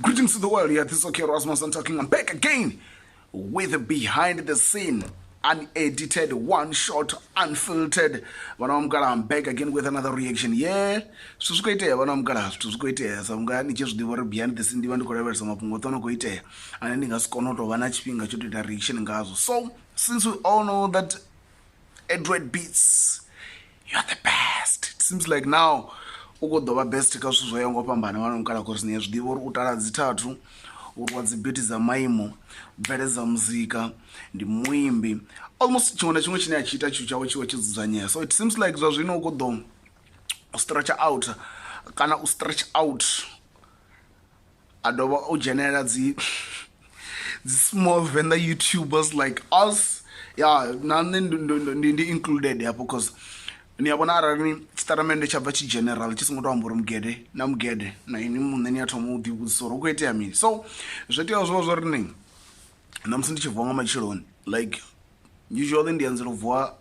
Greetings to the world. Yeah, this is okay, Rasmus. I'm talking. I'm back again with a behind the scene, unedited, one shot, unfiltered. When I'm back again with another reaction. Yeah, so it's great. When I'm gonna to great. So I'm gonna just do what behind the scene. Divan ko some of them great. And then ngas kono to vana chipinga to the reaction ngazo. So since we all know that Adroitbeatz, you're the best. It seems like now. Ugodoba best ka zwithu zwo ngopambana vanokala course ne zwidiva uri utala dzithathu uri wa dzibiti za maimo bveledza muzika ndi muimbi almost chimwe na chimwe chine achita chicho chawo chiwe chidzudzanyea. So it seems like zwa zvino ugodo stretch out kana u stretch out adova u generate the small Venḓa YouTubers like us. Yeah, none included there because niyabona arani staramende chabva chi general chisingo to ambura mugede na mugede na ini munene yathomo udivudza uri kuitea mini. So zvetea zvo zvo rini namusi ndichivwa nga machiloni like usually ndianzira kuvwa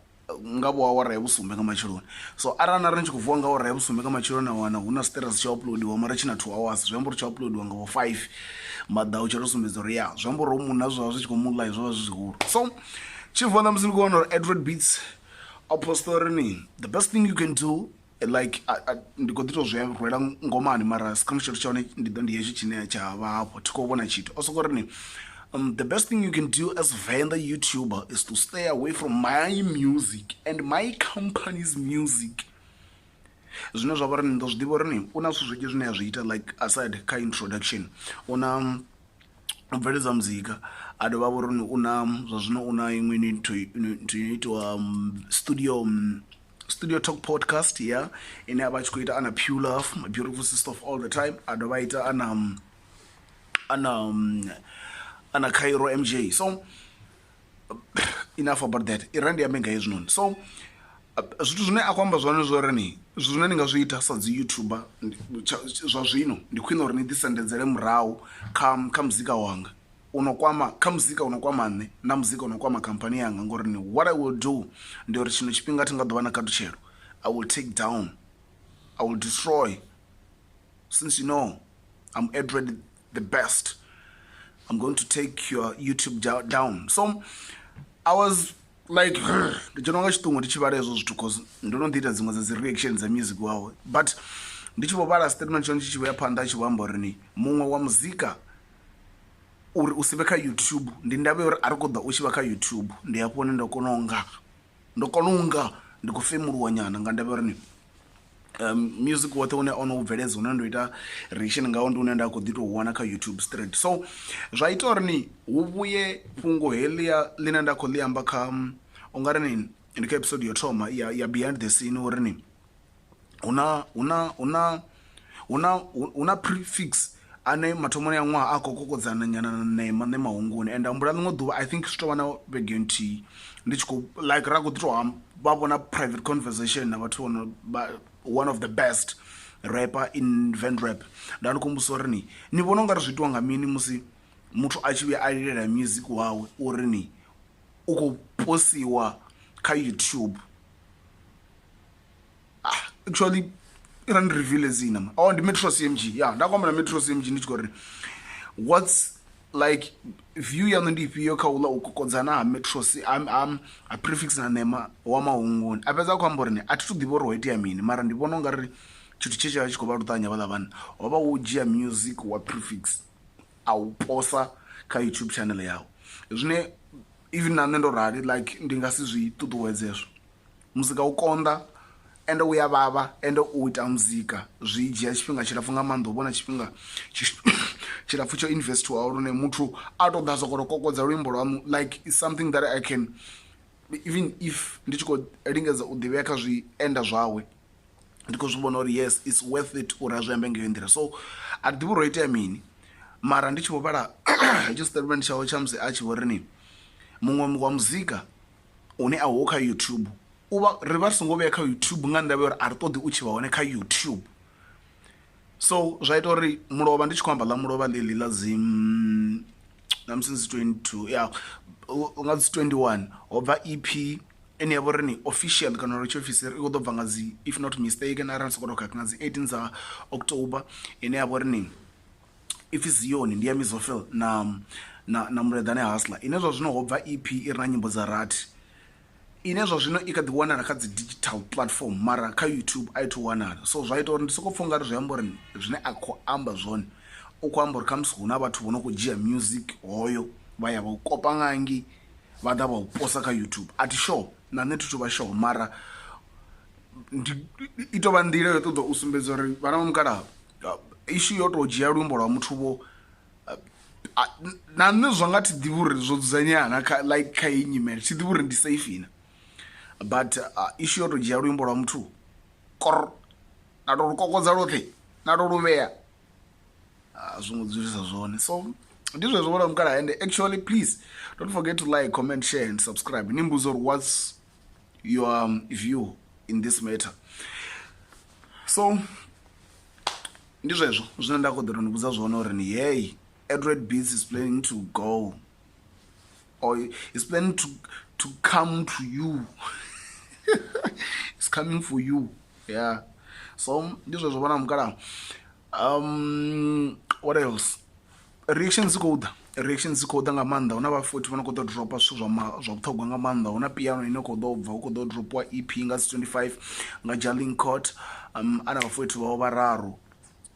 ngabo awara yebusumbe nga machiloni. So arana ri ndichikuvwa nga awara yebusumbe nga machiloni wana huna status cha uploadiwa mara china 2 hours zvamburi cha uploadiwa nga 5 madau cha rusumbedza ri ya zvamburi munhu nazvo zvichikomulive zvo zvizikuru. So chivwa namusi ndikuona Adroitbeatz apostorini the best thing you can do like ndikodito zvirwela ngomani mara screenshot chaone ndiyechi chine chava hapo tikobona chito osokorini the best thing you can do as Venḓa YouTuber is to stay away from my music and my company's music. Zvino zvavari ndo zvidivo rini una zwithu zvinenge zvine azviita like aside ka introduction una ubveledza muzika adova vorini una zvazvino una imwe toitwa studio talk podcast yeah ine ava chikuita ana pure love my beautiful sister of all the time adova ita ana Cairo MJ. So enough about that irandi yamenga izvinoni. So zvithu zvine akwamba zvone zvorini zvine ndingazviita sadzi YouTuber zva zvino ndikwina uri ndisendedzere murau ka muzika wanga unokwama ka muzika unokwama nne na muzika unokwama kampani yanga ngorini what I will do ndori chino chipinga tingadova na kaduchero I will take down, I will destroy. Since you know I'm Adroit the best, I'm going to take your YouTube down. So I was like ndichononga chitungo ndichivara izvo zvithu cause ndinondiita dzimwe dzereactions dzemusic wawo but ndichivobara statement chino chichiuya panda chivamba rini mumwe wa muzika uri usive ka YouTube ndindave uri ari kuda uchiva ka YouTube ndiyapone ndokononga ndikufemurwa nyana ngandave rini music wote une onobveledza unondoita reaction ngawo ndi unoenda kuditowana ka YouTube straight. So zvaita rini huvuye pungo helia lina ndakoliamba ka ungari nini ndika episode yotoma ya behind the scene urini una prefix ane matomoni ya mwa ako kokodzana nyana nema nemahunguni and ambura limwe duva I think stovana begenti ndichiko like rakudito vavona private conversation na vatu one of the best rapper in Venḓa rap ndanokumbusa rini ni vona ungari zviitwa nga mini musi muthu achive alilera music wawe urini ukuposiwa ka YouTube. Actually irani reveal zina ndi Metro CMG yeah ndakwamba na Metro CMG ndichikori what's like view yanu ndipiyo kaula ukukodzana ha Metro a prefix na nema wa mahunguni apedza kwamborini atitudiva uri hoiti ya mini mara ndivona ungari chithu cheche chikova rutanya vala vanhu wava ujia music wa prefix auposa ka YouTube channel yawo zvine even nane ndorari like ndingasi zvitutuwedzezvo muzika ukonda ende uyavava ende uita muzika zviijia chipinga chirafu nga maanḓa uvona chipinga chirafu cho invest wauri nemuthu atoda zokorokokodza luimbo lwamu like it's something that I can even if ndichikolingedza udiveka zvienda zvawe ndikozvivona uri yes it's worth it uri azviambe ngeyo ndira. So adivi roita mini mara ndichivopara chistatement chavo chamusi achivorini mumwe wa muzika une aho ka YouTube uva riva risingovea ka YouTube nga ndave uri ari todi uchivaone ka YouTube. So zvaita uri murova ndichikwamba la murova leli lazim namusinzi 22 yeah ungadzi 21 obva EP ene yavo rini official kana uri chiofisiri ikodobva ngazi if not mistaken aransokodoka ngazi 18 za October ene yavo rini if Zion ndi ya Mizofel na Muledane Hustler ine zwa zwino ho bva EP i na nyimbo dza rathi ine zwa zwino i kha ḓi wanala kha dzi digital platform mara kha YouTube a i thu wanala so zwa ita uri ndi soko pfha ungari zwi amba uri zwine a khou amba zwone u khou amba uri khamusi hu na vhathu vho no khou dzhia music hoyo vha ya vha u kopa ngangi vha ḓa vha u posa kha YouTube ati sure na nṋe thi thu vha sure mara i tou vha nḓila yo ṱoḓa u sumbedza uri vhana vha mukalaha ishu yo tou dzhia luimbo lwa muthu vho na nṋe zwa nga thi ḓivhi uri zwo dzudzanyana kha iyi nyimele thi ḓivhi uri ndi safe ina but ishu yo tou dzhia luimbo lwa muthu kor na tou lukokodza lwoṱhe na tou luvhea zwi ngo dzulisa zwone so ndi zwezwo vhona mukalaha and actually please don't forget to like, comment, share and subscribe ni mbudzo uri what's your view in this matter so ndi zwezwo zwine nda khou ḓo ri vhudza zwone uri ni hey Adroitbeatz is planning to go or is planning to come to you it's coming for you yeah so ndi zwezwo vhona mukalaha what else reactions khou ḓa nga maanḓa hu na vha 40 vho no khou ḓo dropa zwithu zwa vhuṱhogwa nga maanḓa hu na piano ine khou ḓo bva hu khou ḓo dropiwa EP nga dzi 25 nga Jalin Court ana vha 40 vhaho vhararu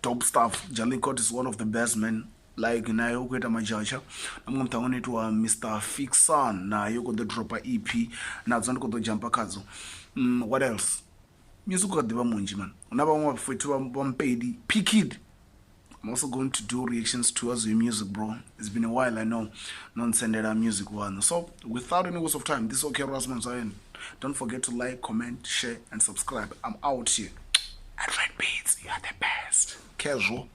top stuff Jalin Court is one of the best men like naye u khou ita majatsha na muṅwe muṱa wane itiwa Mr Fixon naye u khou ḓo dropa EP nadzo ndi khou ḓo jumpa khadzo what else music u kha ḓivha munzhi man hu na vhaṅwe vha 40 vha mpedi P-Kid I'm also going to do reactions towards your music, bro. It's been a while, I know. Not sending our music one. So, without any waste of time, this is okay, Rosman Zion. Don't forget to like, comment, share, and subscribe. I'm out here. Adroitbeatz, you are the best. Casual.